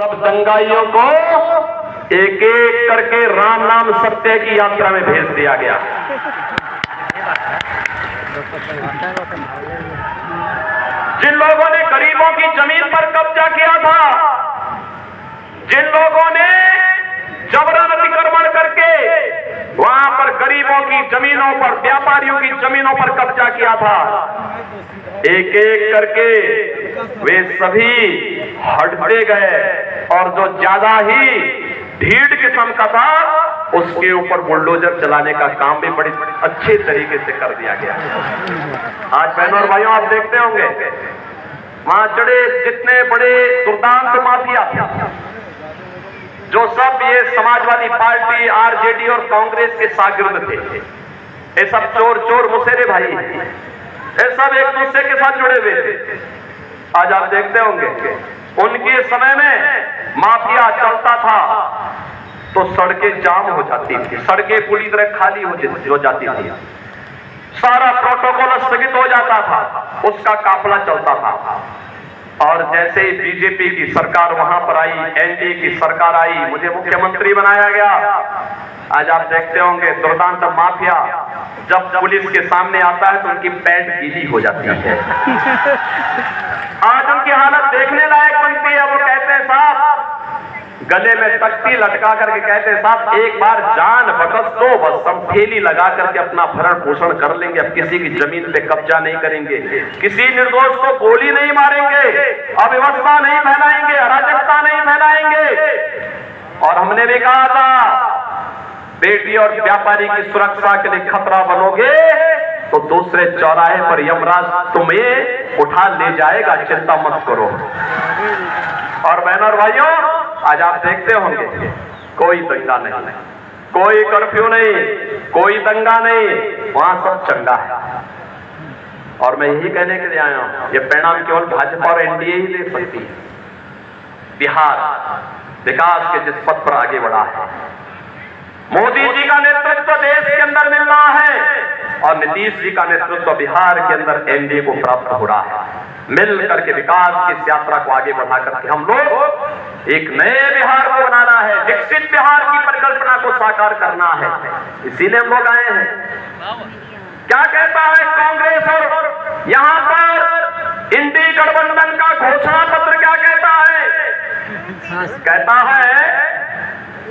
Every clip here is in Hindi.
सब दंगाइयों को एक एक करके राम नाम सत्य की यात्रा में भेज दिया गया। जिन लोगों ने गरीबों की जमीन पर कब्जा किया था, जिन लोगों ने जबरन अतिक्रमण करके वहां पर गरीबों की जमीनों पर, व्यापारियों की जमीनों पर कब्जा किया था, एक एक करके वे सभी हटते गए और जो ज्यादा ही ढीठ किस्म का था उसके ऊपर बुलडोजर चलाने का काम भी बड़े अच्छे तरीके से कर दिया गया। आज बहनों और भाइयों, आप देखते होंगे वहां चढ़े जितने बड़े दुर्दांत माफिया थे, जो सब ये समाजवादी पार्टी, आरजेडी और कांग्रेस के शागिर्द थे, ये सब चोर चोर मुसेरे भाई, ये सब एक दूसरे के साथ जुड़े हुए थे। आज आप देखते होंगे उनके समय में माफिया चलता था तो सड़कें जाम हो जाती थी, सड़कें पूरी तरह खाली हो जाती थी, सारा प्रोटोकॉल स्थगित हो जाता था, उसका काफिला चलता था। और जैसे ही बीजेपी की सरकार वहां पर आई, एनडीए की सरकार आई, मुझे मुख्यमंत्री बनाया गया, आज आप देखते होंगे दुर्दांत माफिया जब पुलिस के सामने आता है तो उनकी पैंट गीली हो जाती है। आज उनकी हालत देखने लायक बनती है। वो कहते हैं साहब, गले में तख्ती लटका करके कहते हैं साहब एक बार जान बकस दो, बस हम ठेली लगा करके अपना भरण पोषण कर लेंगे, अब किसी की जमीन पे कब्जा नहीं करेंगे, किसी निर्दोष को गोली नहीं मारेंगे, अव्यवस्था नहीं फैलाएंगे, अराजकता नहीं फैलाएंगे। और हमने भी कहा था बेटी और व्यापारी की सुरक्षा के लिए खतरा बनोगे तो दूसरे चौराहे पर यमराज तुम्हें उठा ले जाएगा, चिंता मत करो। और बहनों और भाइयों, आज आप देखते होंगे कोई दंगा नहीं, कोई कर्फ्यू नहीं, कोई दंगा नहीं, वहां सब चंगा है। और मैं यही कहने के लिए आया हूं, ये परिणाम केवल भाजपा और एनडीए ही दे सकती है। बिहार विकास के जिस पथ पर आगे बढ़ा है, मोदी जी का नेतृत्व देश के अंदर मिल रहा है और नीतीश जी का नेतृत्व बिहार के अंदर एनडीए को प्राप्त हो रहा है। मिल करके विकास की इस यात्रा को आगे बढ़ा करके हम लोग एक नए बिहार को बनाना है, विकसित बिहार की परिकल्पना को साकार करना है। इसीलिए हम लोग आए हैं। क्या कहता है कांग्रेस और यहां पर इंडी गठबंधन का घोषणा पत्र? क्या कहता है? कहता है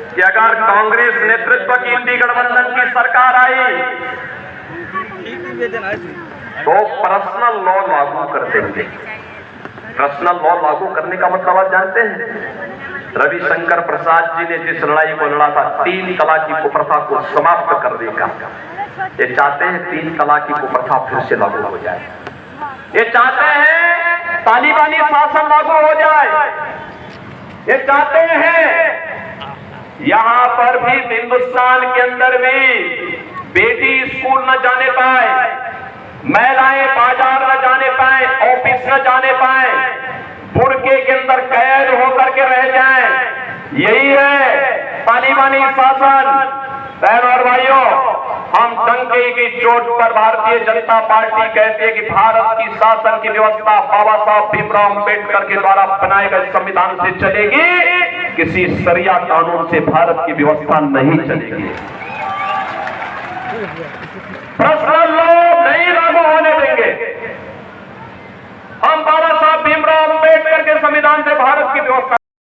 कि अगर कांग्रेस नेतृत्व की इंडी गठबंधन की सरकार आई तो पर्सनल लॉ लागू कर देंगे। पर्सनल लॉ लागू करने का मतलब आप जानते हैं? रविशंकर प्रसाद जी ने जिस लड़ाई को लड़ा था 3 तलाक की कुप्रथा को समाप्त करने का, ये चाहते हैं 3 तलाक की कुप्रथा फिर से लागू हो जाए। ये चाहते हैं तालिबानी शासन लागू हो जाए। ये चाहते हैं यहां पर भी हिंदुस्तान के अंदर भी बेटी स्कूल न जाने पाए, महिलाएं बाजार न जाने पाए, ऑफिस न जाने पाए, बुर्के के अंदर कैद होकर के रह जाएं। यही है तालिबानी शासन। बहनों और भाइयों, हम डंके की चोट पर भारतीय जनता पार्टी कहती है कि भारत की शासन की व्यवस्था बाबा साहब भीमराव अम्बेडकर के द्वारा बनाए गए संविधान से चलेगी, किसी शरिया कानून से भारत की व्यवस्था नहीं चलेगी। पर्सनल लॉ नहीं लागू होने देंगे। हम बाबा साहब भीमराव अम्बेडकर के संविधान से भारत की व्यवस्था